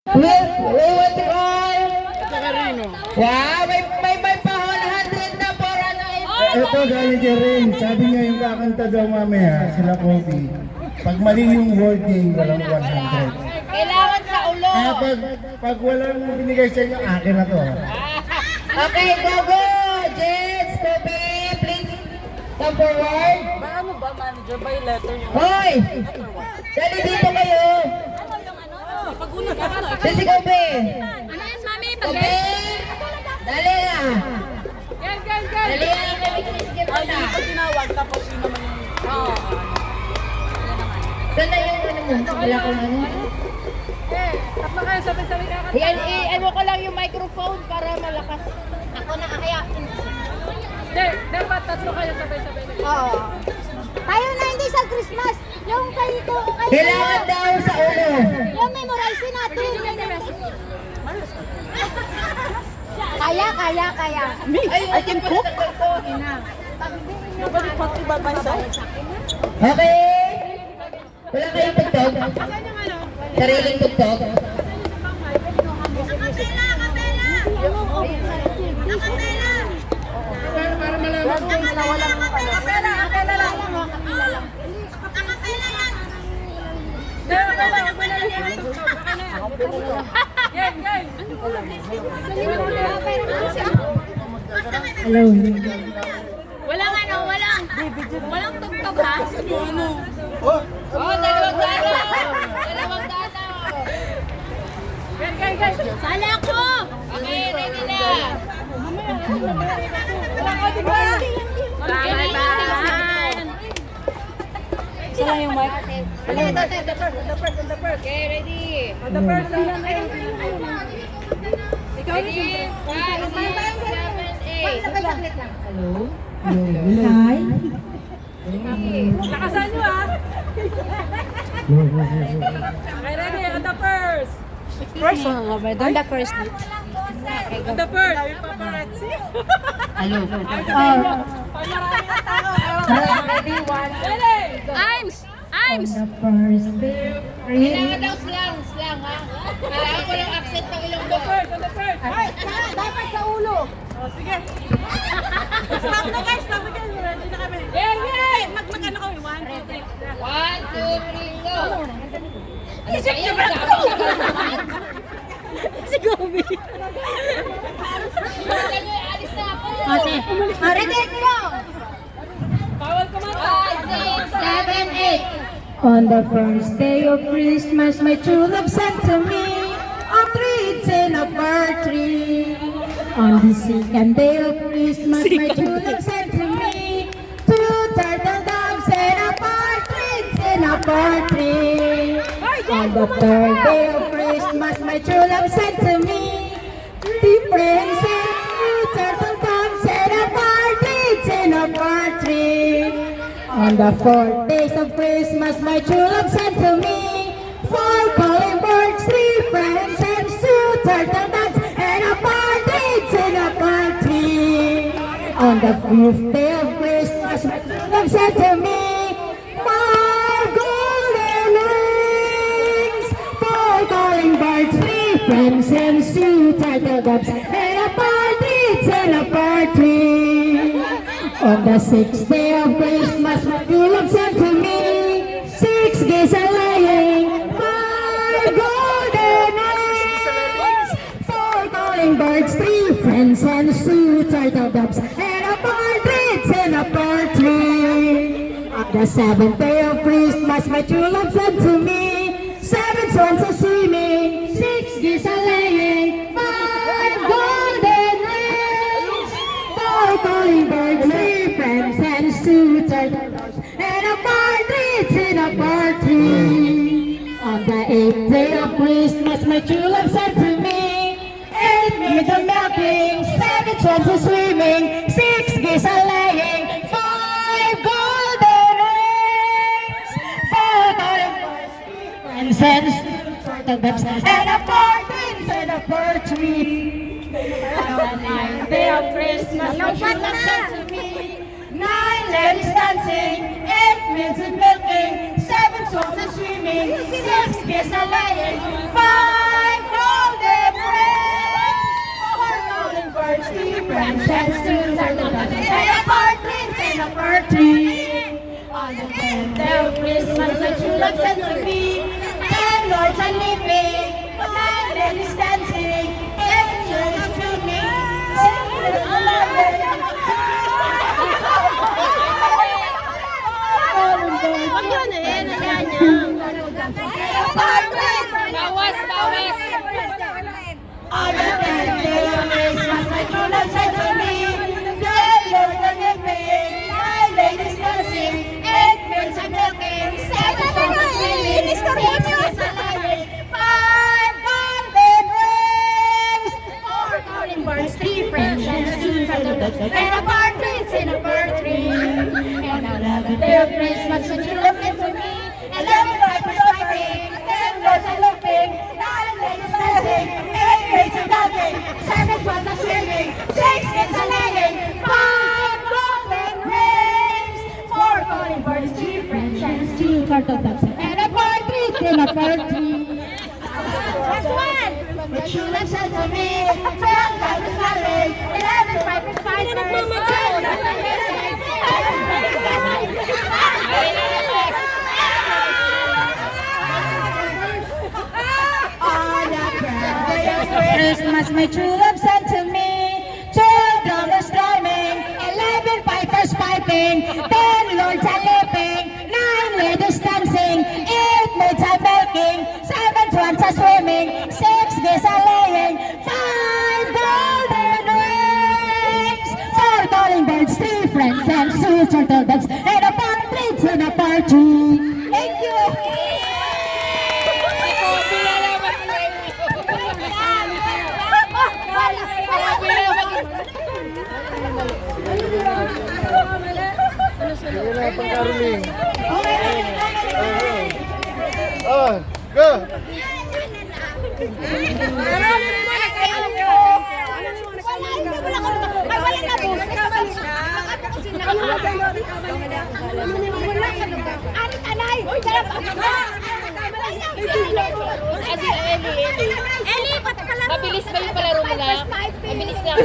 We want to call. Karino. Wow, may pahon 100 na for ano Ito galing kay Rain. Sabi niya yung kakanta daw mamaya, sila Kobe. Pag mali yung wording, walang 100. Kailangan sa ulo. Pag walang binigay sa inyo, akin na to. Okay, go go! Jets, Kobe, please come forward. Ano ba, manager? By letter yung... Hoy! Dali dito kayo. Pag-una ka na. Si Kobe. Ano yan, mami? Kobe! Dali na. Yan. Dali na. Sige mo Ay, na. hindi ko tinawag. Tapos yun naman yung... Oo. Saan na yung ano mo? Wala kang ano? Tatlo kayo, sabay-sabay ka. Yan, ano ko lang yung microphone para malakas. Ako na kaya. Hindi, dapat tatlo kayo sabay-sabay. Oo. Tayo na hindi sa Christmas. Yung kay Kailangan daw sa ulo. yung memorize natin. Kaya. I can cook. Pati ba ba sa... Okay. Wala kayong tugtog? Sariling tugtog? Para malaman ko. Walang tugtog ha? Oh, dalawang dalaw. Sala ako! Okay, ready na. Bye-bye! Saan yung mic? Okay, ready. The first bilang kayo. Ikaw rin. Ready? 5, 6, 7, 8. Hi. Nakasan nyo ah. Okay, ready? On the first. On the first. On the first. Paparazzi. Hello. Ready? Ready? Ims! Kailangan daw slang ha. Kailangan ko lang accent ng ilong mo. On the first. Ay! Dapat sa ulo. Oh, sige. Stop na guys. Ready na kami. Yeah. Mag-ano kami. 1, 2, 3. 1, 2, 3, go. Isip niya ba ako? Si Gobi. Alis na ako. Ready, go! Bawal kumanta. 5, 6, 7, 8. On the first day of Christmas, my true love sent to me a treat in a fir tree. On the second day of Christmas, my true love sent to me two turtle doves and a partridge in a fir tree. On the third day of Christmas, my true love sent to me three presents, two turtle doves and a partridge in a fir tree. On the fourth days of Christmas, my true love sent to me four calling birds, three friends, and two turtle doves, and a partridge in a tree. On the fifth day of Christmas, my true love sent to me five golden rings, four calling birds, three friends, and two turtle doves, and a partridge in a tree. On the sixth day of Christmas, my true love sent to me six geese a laying, five golden rings, four calling birds, three friends, and two turtle doves, and a partridge in a tree. On the seventh day of Christmas, my true love sent to me seven swans a swimming, six geese a laying, five golden rings, four calling birds, three friends, and two turtle doves, and a partridge in a tree. On the eighth day of Christmas, my true love sent to me eight maids a milking, seven swans a swimming, six geese a laying, five golden rings, four calling birds, three friends, and two turtle doves, and a partridge in a tree. On the ninth day of Christmas, my true love sent to me nine ladies dancing, eight maids a milking, seven swans a swimming, six geese a laying, five Bawas, bawas. On the 10th day of Christmas, my true love said to me, "Dear Lord, the living, my ladies dancing, 8 maids are milking, 7 sons are singing, 6 is a lying, 5 golden rings, 4 calling birds, 3 friends, and 2 turtle doves, and a partridge in a fir tree. And on the day of Christmas, my true love said to me, 11 vipers fighting, 10 lords are looping, 9 ladies dancing, 8 maids are milking, 7 swans are swimming, 6 is a laying, 5 golden rings, 4 calling birds, 3 friends, and 2 turtle doves, and a partridge in a fir tree. Last one! My true love said to me, 12 vipers flying, 11 vipers fighting, 10 lords are missing, 8 maids are milking. Christmas, my true love sent to me. 12 drummers drumming, 11 pipers piping, 10 lords are leaping, 9 ladies dancing, 8 maids are milking, 7 swans are swimming, 6 geese are laying, 5 golden rings, 4 calling birds, 3 friends, and 2 turtle doves, and a partridge in a party. Thank you. Sige na, pang-caroling. Oh, go! Eli, ba't ka lang? Mabilis ba yung palaro mo na? Mabilis lang.